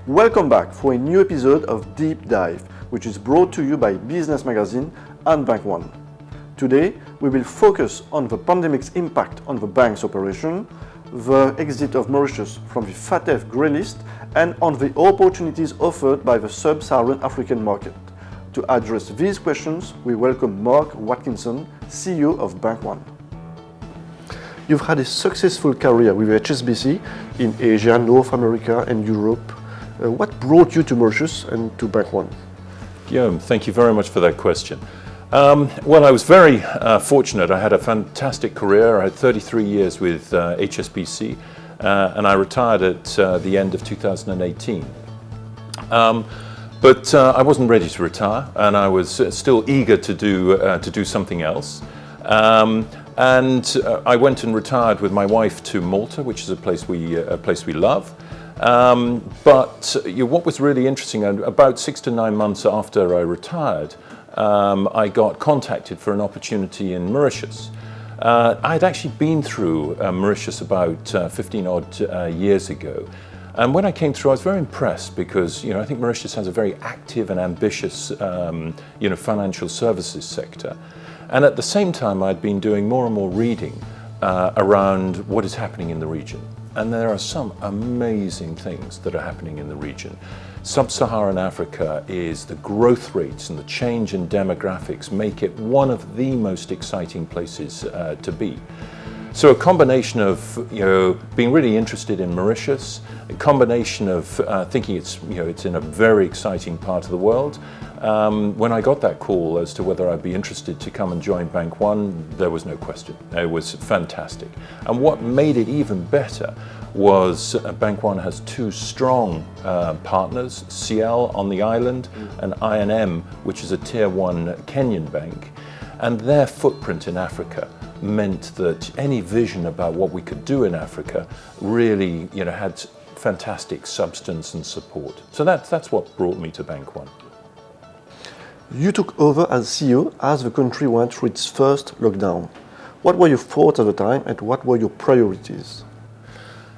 Welcome back for a new episode of Deep Dive, which is brought to you by Business Magazine and Bank One. Today, we will focus on the pandemic's impact on the bank's operation, the exit of Mauritius from the FATF grey list, and on the opportunities offered by the sub-Saharan African market. To address these questions, we welcome Mark Watkinson, CEO of Bank One. You've had a successful career with HSBC in Asia, North America and Europe. What brought you to Mauritius and to Bank One? Guillaume, thank you very much for that question. Well, I was very fortunate. I had a fantastic career. I had 33 years with HSBC and I retired at the end of 2018. But I wasn't ready to retire and I was still eager to do something else. And I went and retired with my wife to Malta, which is a place we love. But what was really interesting, about 6 to 9 months after I retired, I got contacted for an opportunity in Mauritius. I'd actually been through Mauritius about 15 odd years ago. And when I came through, I was very impressed because, I think Mauritius has a very active and ambitious, financial services sector. And at the same time, I'd been doing more and more reading around what is happening in the region. And there are some amazing things that are happening in the region. Sub-Saharan Africa is the growth rates and the change in demographics make it one of the most exciting places to be. So a combination of being really interested in Mauritius, a combination of thinking it's in a very exciting part of the world. When I got that call as to whether I'd be interested to come and join Bank One, there was no question. It was fantastic. And what made it even better was Bank One has two strong partners, CL on the island and INM, which is a tier 1 Kenyan bank. And their footprint in Africa meant that any vision about what we could do in Africa really had fantastic substance and support. So that's what brought me to Bank One. You took over as CEO as the country went through its first lockdown. What were your thoughts at the time and what were your priorities?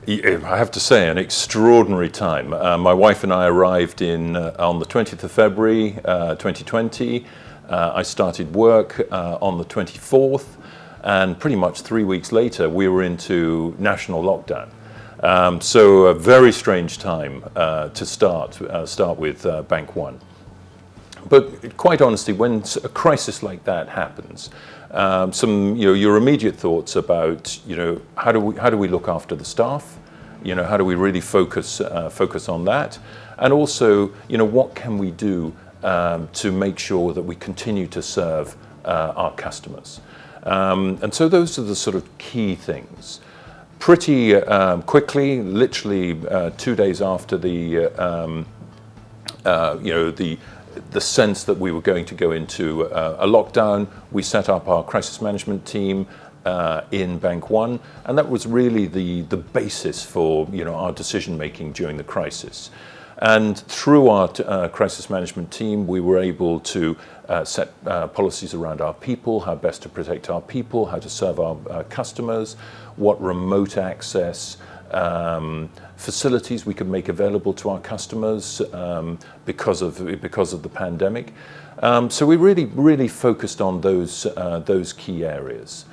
I have to say, an extraordinary time. My wife and I arrived on the 20th of February 2020. I started work on the 24th, and pretty much 3 weeks later we were into national lockdown. So a very strange time to start with Bank One. But quite honestly, when a crisis like that happens, your immediate thoughts about how do we look after the staff, how do we really focus on that, and also what can we do to make sure that we continue to serve our customers. And so those are the sort of key things. Pretty quickly, literally 2 days after the sense that we were going to go into a lockdown, we set up our crisis management team in Bank One, and that was really the basis for our decision making during the crisis. And through our crisis management team, we were able to set policies around our people, how best to protect our people, how to serve our customers, what remote access facilities we could make available to our customers because of the pandemic. So we really focused on those key areas.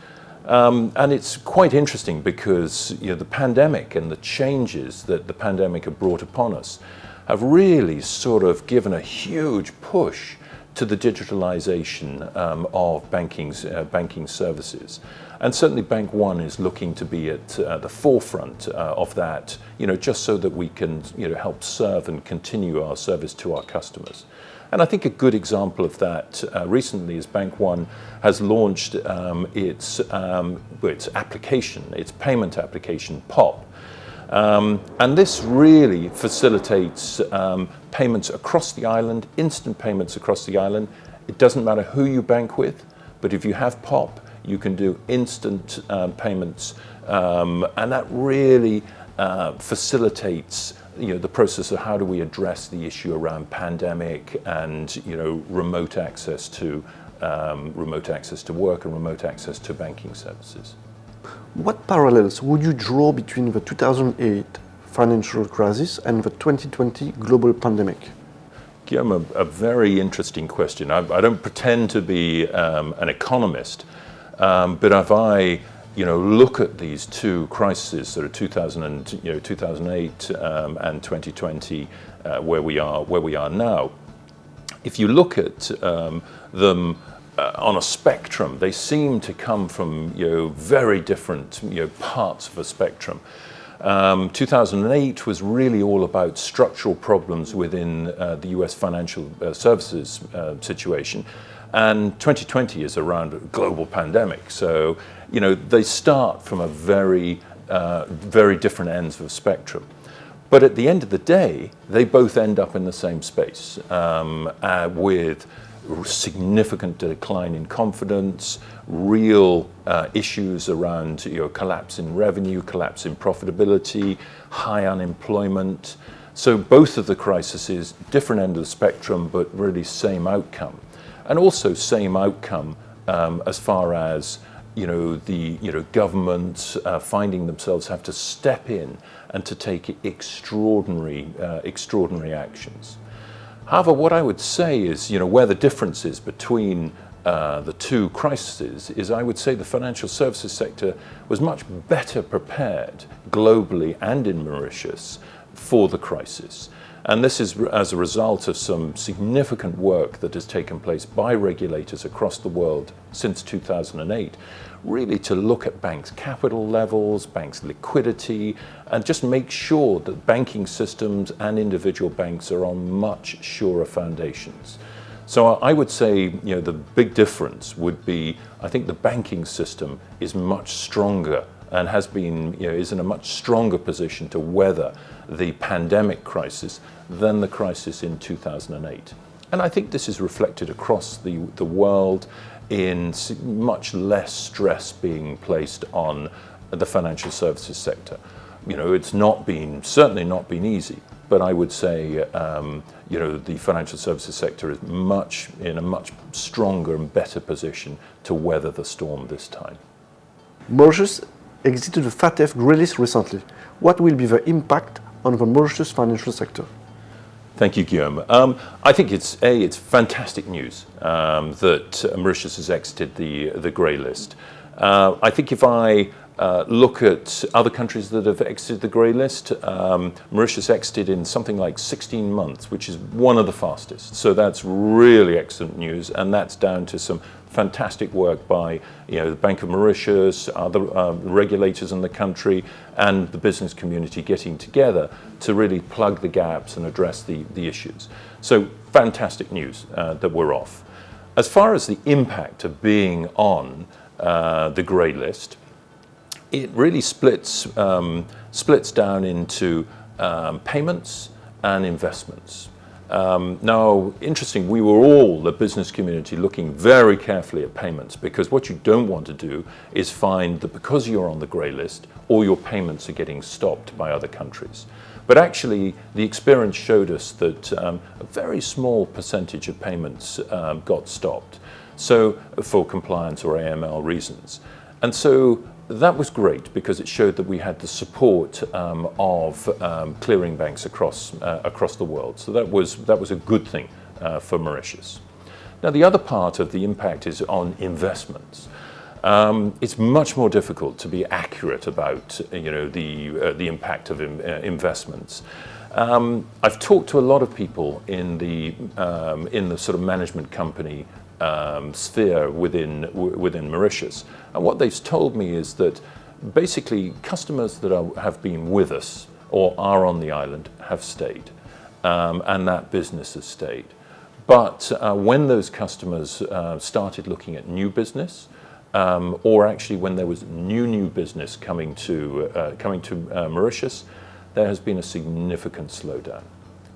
And it's quite interesting because the pandemic and the changes that the pandemic have brought upon us have really sort of given a huge push to the digitalization of banking services. And certainly Bank One is looking to be at the forefront of that, just so that we can help serve and continue our service to our customers. And I think a good example of that recently is Bank One has launched its application, its payment application, POP. And this really facilitates payments across the island, instant payments across the island. It doesn't matter who you bank with, but if you have POP, you can do instant payments, and that really facilitates the process of how do we address the issue around pandemic and remote access to work and remote access to banking services. What parallels would you draw between the 2008 financial crisis and the 2020 global pandemic? Guillaume, a very interesting question. I don't pretend to be an economist, but if I look at these two crises, sort of 2008 and 2020, where we are now, if you look at them on a spectrum, they seem to come from very different parts of a spectrum. 2008 was really all about structural problems within the US financial services situation, and 2020 is around a global pandemic. So they start from a very different ends of the spectrum. But at the end of the day, they both end up in the same space with significant decline in confidence, real issues around collapse in revenue, collapse in profitability, high unemployment. So both of the crises, different end of the spectrum, but really same outcome. And also same outcome as far as the governments finding themselves have to step in and to take extraordinary actions. However, what I would say is, where the difference is between the two crises is, I would say the financial services sector was much better prepared globally and in Mauritius for the crisis. And this is as a result of some significant work that has taken place by regulators across the world since 2008, really to look at banks' capital levels, banks' liquidity, and just make sure that banking systems and individual banks are on much surer foundations. So I would say, the big difference would be, I think the banking system is much stronger and has been, is in a much stronger position to weather the pandemic crisis than the crisis in 2008. And I think this is reflected across the world in much less stress being placed on the financial services sector. It's certainly not been easy, but I would say, the financial services sector is in a much stronger and better position to weather the storm this time. Mauritius exited the FATF grey list recently. What will be the impact on the Mauritius financial sector? Thank you, Guillaume. I think it's fantastic news that Mauritius has exited the grey list. I think if I look at other countries that have exited the grey list, Mauritius exited in something like 16 months, which is one of the fastest. So that's really excellent news, and that's down to some fantastic work by the Bank of Mauritius, other regulators in the country, and the business community getting together to really plug the gaps and address the issues. So fantastic news that we're off. As far as the impact of being on the grey list, it really splits down into payments and investments. Now, interesting, we were all, the business community, looking very carefully at payments, because what you don't want to do is find that because you're on the grey list, all your payments are getting stopped by other countries. But actually, the experience showed us that a very small percentage of payments got stopped, so for compliance or AML reasons. And so that was great, because it showed that we had the support of clearing banks across the world. So that was a good thing for Mauritius. Now, the other part of the impact is on investments. It's much more difficult to be accurate about the impact of investments. I've talked to a lot of people in the sort of management company sphere within Mauritius, and what they've told me is that basically customers that have been with us or are on the island have stayed, and that business has stayed. But when those customers started looking at new business, or actually when there was new business coming to Mauritius, there has been a significant slowdown.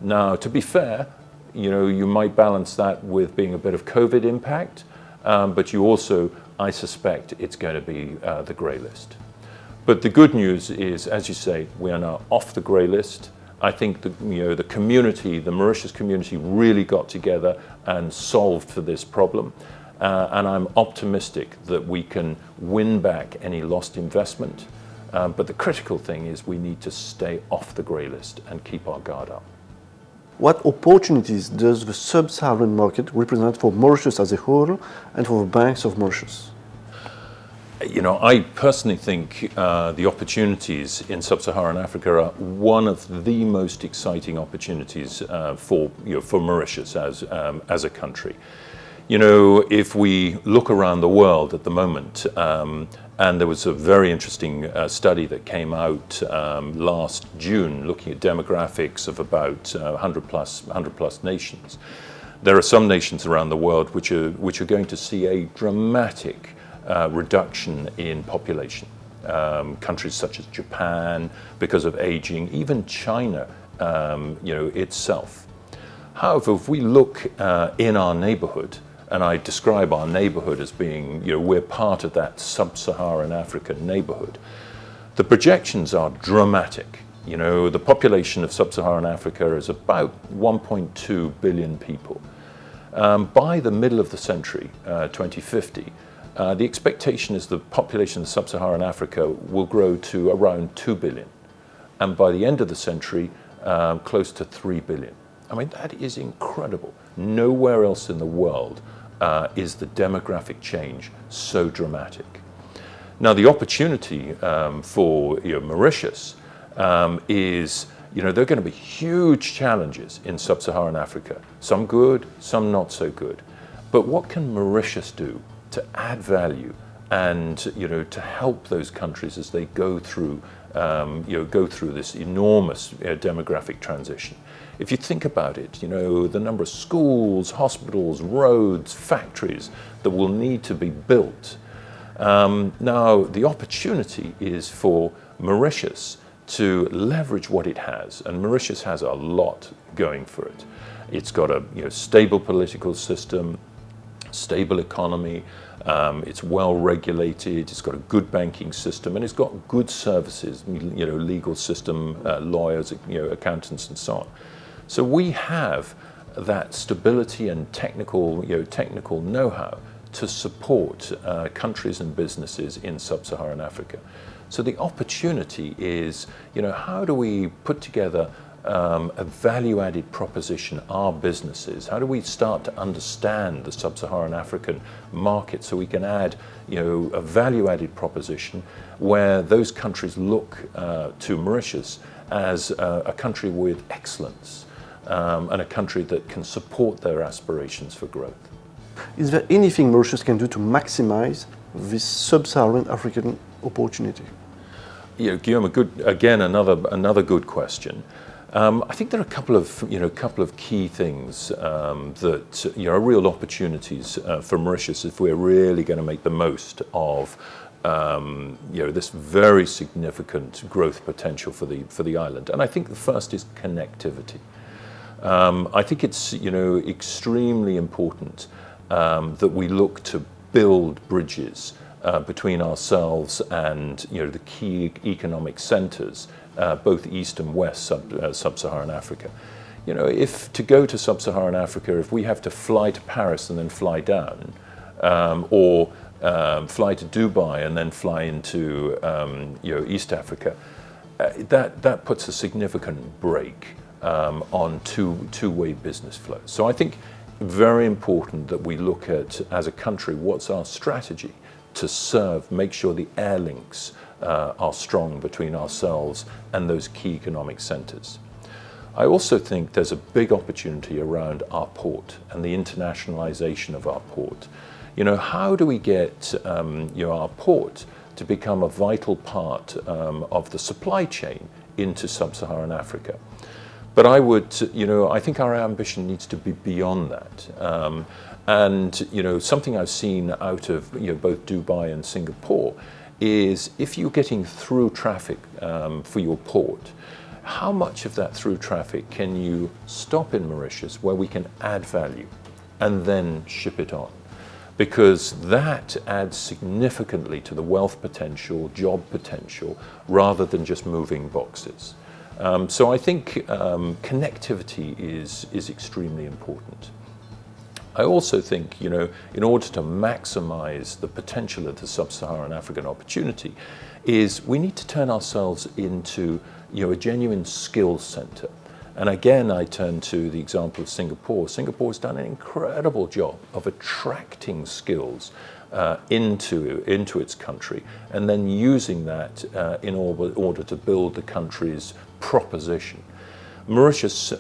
Now, to be fair, you might balance that with being a bit of COVID impact, but you also, I suspect, it's going to be the grey list. But the good news is, as you say, we are now off the grey list. I think the community, the Mauritius community, really got together and solved for this problem. And I'm optimistic that we can win back any lost investment, But the critical thing is we need to stay off the grey list and keep our guard up. What opportunities does the sub-Saharan market represent for Mauritius as a whole and for the banks of Mauritius? You know, I personally think the opportunities in sub-Saharan Africa are one of the most exciting opportunities for Mauritius as a country. You know, if we look around the world at the moment, and there was a very interesting study that came out last June looking at demographics of about 100 plus nations. There are some nations around the world which are going to see a dramatic reduction in population. Countries such as Japan, because of aging, even China, itself. However, if we look in our neighborhood, and I describe our neighborhood as being, we're part of that sub-Saharan African neighborhood, the projections are dramatic. You know, the population of sub-Saharan Africa is about 1.2 billion people. By the middle of the century, 2050, the expectation is the population of sub-Saharan Africa will grow to around 2 billion. And by the end of the century, close to 3 billion. I mean, that is incredible. Nowhere else in the world is the demographic change so dramatic. Now, the opportunity for Mauritius is, there are going to be huge challenges in sub-Saharan Africa. Some good, some not so good. But what can Mauritius do to add value and to help those countries as they go through this enormous demographic transition? If you think about it, the number of schools, hospitals, roads, factories that will need to be built. Now, the opportunity is for Mauritius to leverage what it has, and Mauritius has a lot going for it. It's got a stable political system, stable economy, it's well regulated, it's got a good banking system, and it's got good services, legal system, lawyers, accountants, and so on. So we have that stability and technical know-how to support countries and businesses in sub-Saharan Africa. So the opportunity is, how do we put together a value-added proposition, our businesses? How do we start to understand the sub-Saharan African market so we can add, a value-added proposition where those countries look to Mauritius as a country with excellence and a country that can support their aspirations for growth. Is there anything Mauritius can do to maximize this sub-Saharan African opportunity? Guillaume, another good question. I think there are a couple of key things that are real opportunities for Mauritius if we're really going to make the most of this very significant growth potential for the island. And I think the first is connectivity. I think it's extremely important that we look to build bridges between ourselves and the key economic centres, both east and west sub-Saharan Africa. If to go to sub-Saharan Africa, if we have to fly to Paris and then fly down, or fly to Dubai and then fly into East Africa, that puts a significant brake on two-way business flow. So I think very important that we look at, as a country, what's our strategy to make sure the air links are strong between ourselves and those key economic centres. I also think there's a big opportunity around our port and the internationalisation of our port. How do we get our port to become a vital part of the supply chain into sub-Saharan Africa? But I think our ambition needs to be beyond that. Something I've seen out of both Dubai and Singapore is if you're getting through traffic for your port, how much of that through traffic can you stop in Mauritius where we can add value and then ship it on? Because that adds significantly to the wealth potential, job potential, rather than just moving boxes. So I think connectivity is extremely important. I also think, in order to maximize the potential of the sub-Saharan African opportunity, is we need to turn ourselves into, a genuine skills center. And again, I turn to the example of Singapore. Singapore's done an incredible job of attracting skills into its country, and then using that in order to build the country's proposition. Mauritius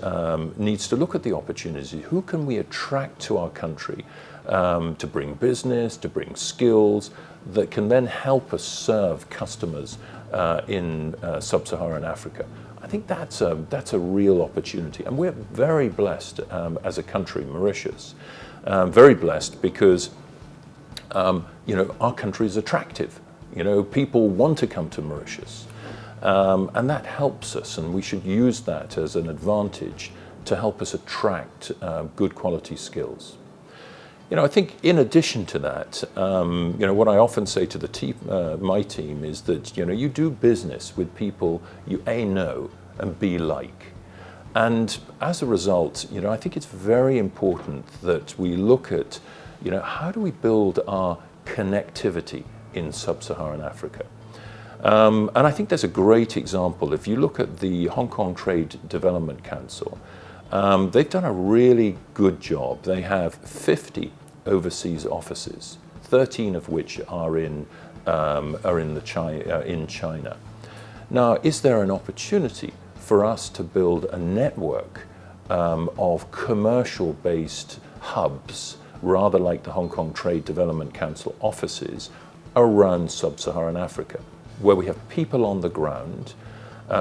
needs to look at the opportunities. Who can we attract to our country to bring business, to bring skills that can then help us serve customers in sub-Saharan Africa? I think that's a real opportunity, and we're very blessed as a country, Mauritius. Very blessed because our country is attractive. People want to come to Mauritius. And that helps us, and we should use that as an advantage to help us attract good quality skills. I think in addition to that, what I often say to my team is that, you do business with people you A, know and B, like. And as a result, I think it's very important that we look at, how do we build our connectivity in sub-Saharan Africa? And I think there's a great example. If you look at the Hong Kong Trade Development Council, they've done a really good job. They have 50 overseas offices, 13 of which are in China. Now, is there an opportunity for us to build a network of commercial-based hubs, rather like the Hong Kong Trade Development Council offices, around sub-Saharan Africa, where we have people on the ground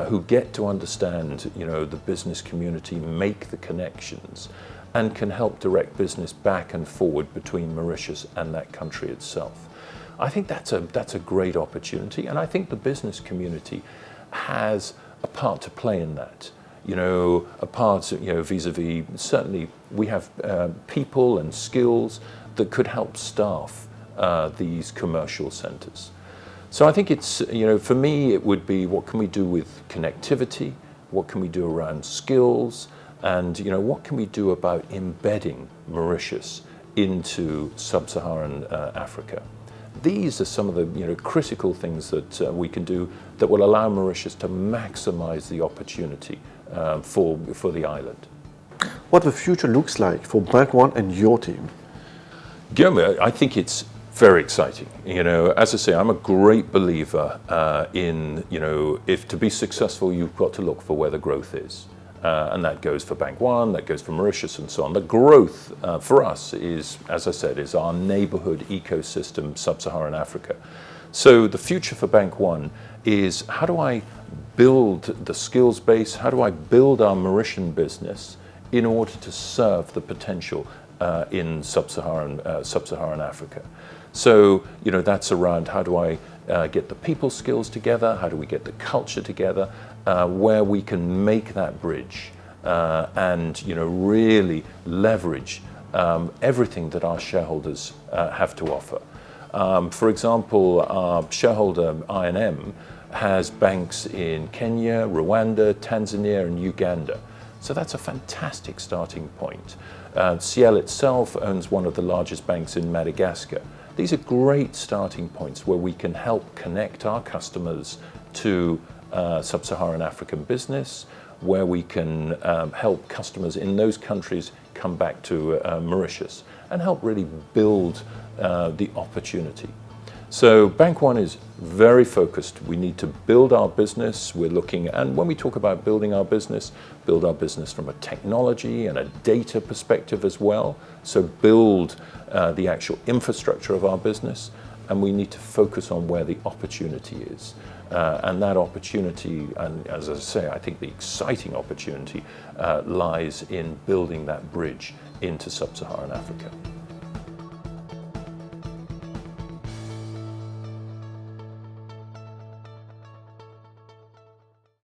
who get to understand, the business community, make the connections, and can help direct business back and forward between Mauritius and that country itself. I think that's a great opportunity, and I think the business community has a part to play in that. A part, vis-a-vis, certainly we have people and skills that could help staff these commercial centers. So I think it's, for me, it would be what can we do with connectivity, what can we do around skills, and what can we do about embedding Mauritius into sub-Saharan Africa. These are some of the critical things that we can do that will allow Mauritius to maximize the opportunity for the island. What the future looks like for Bank One and your team? Guillaume, I think it's very exciting. As I say, I'm a great believer in, if to be successful, you've got to look for where the growth is. And that goes for Bank One, that goes for Mauritius and so on. The growth for us is, as I said, is our neighborhood ecosystem, sub-Saharan Africa. So the future for Bank One is, how do I build the skills base? How do I build our Mauritian business in order to serve the potential in sub-Saharan Africa? So, that's around how do I get the people skills together, how do we get the culture together, where we can make that bridge and, really leverage everything that our shareholders have to offer. For example, our shareholder I&M has banks in Kenya, Rwanda, Tanzania and Uganda. So that's a fantastic starting point. Ciel itself owns one of the largest banks in Madagascar. These are great starting points where we can help connect our customers to sub-Saharan African business, where we can help customers in those countries come back to Mauritius and help really build the opportunity. So Bank One is very focused. We need to build our business. We're looking, and when we talk about build our business from a technology and a data perspective as well. So build the actual infrastructure of our business, and we need to focus on where the opportunity is. And that opportunity, and as I say, I think the exciting opportunity lies in building that bridge into sub-Saharan Africa.